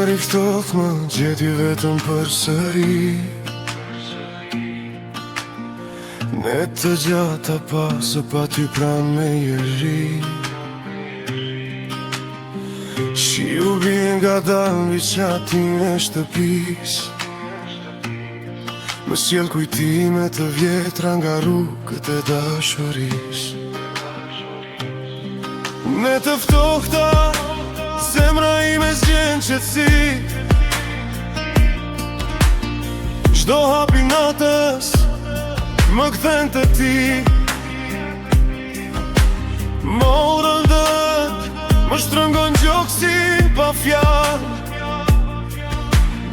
Dimër I ftoht më gjeti vetëm për sëri. Ne të gjata pasë pa ty pran me jeri. Shiu bjen nga dalë viçatin e shtëpis. Më sjell kujtime të vjetra nga rrugët e dashuris. Ne të ftohta zemra ime zgjen qetësi. Çdo hap I natës më kthen te ti. Më urëndët, më shtrëngon gjoksi pa fjalë.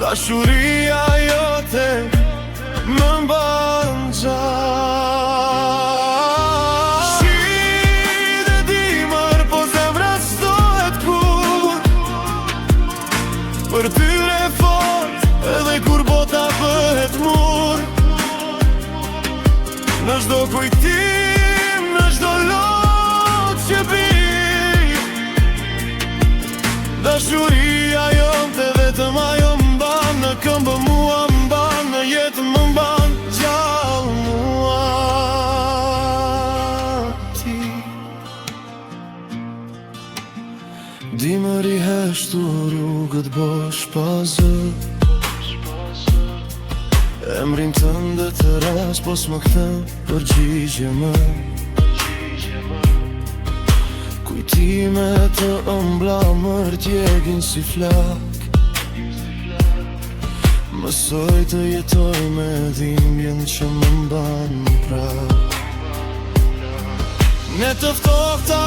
Dashuria jote më mban gjallë. Shi dhe dimër, po zemra s'dohet kur. Për tyre fort, edhe kur bota bëhet mur. Në çdo kujtim, në çdo lot që bi. Dashuria jote vetëm ajo m'ban në këmbë mua m'ban, në jetë më m'ban gjallë mua ti. Dimër I heshtur rrugët bosh pa zë. Emrin tënde të ras po s'më kthen përgjigje më. Kujtime të ëmbla mër djegin si flak. Mësoj të jetoj me dhimbjen që më mban prap. Ne të ftohta,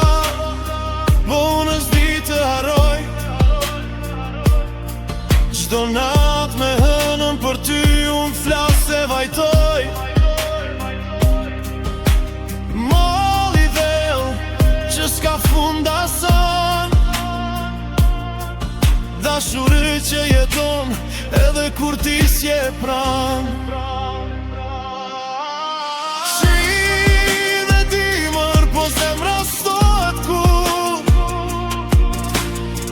po unë s'di të harroj. Çdo natë me hënën për ty unë flas e vajtoj. Mall I dhell që s'ka funda son. Dashuri që jeton edhe kur ti s'je pran. Shi dhe dimër, po zemra s'dohet kur.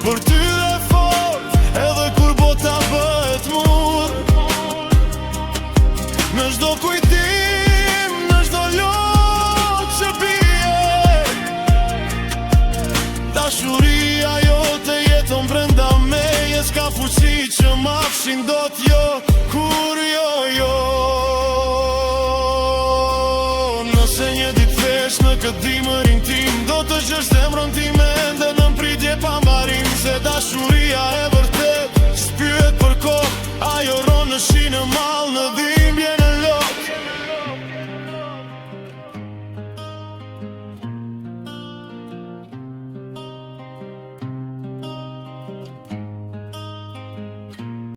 Për ty dhe fort, edhe kur bota bëhet mur. Në çdo kujtim, në çdo lot që bie. Dashuria jote jeton brenda meje. S'ka fuqi që m'afshin dot jo, kur jo. Nëse një ditë thesh në këtë dimërin tim, do të gjesh zemrën time ende në pritje pa mbarim. Se dashuria e vërtet s'pyet për kohë, ajo ron në shi në mall në di.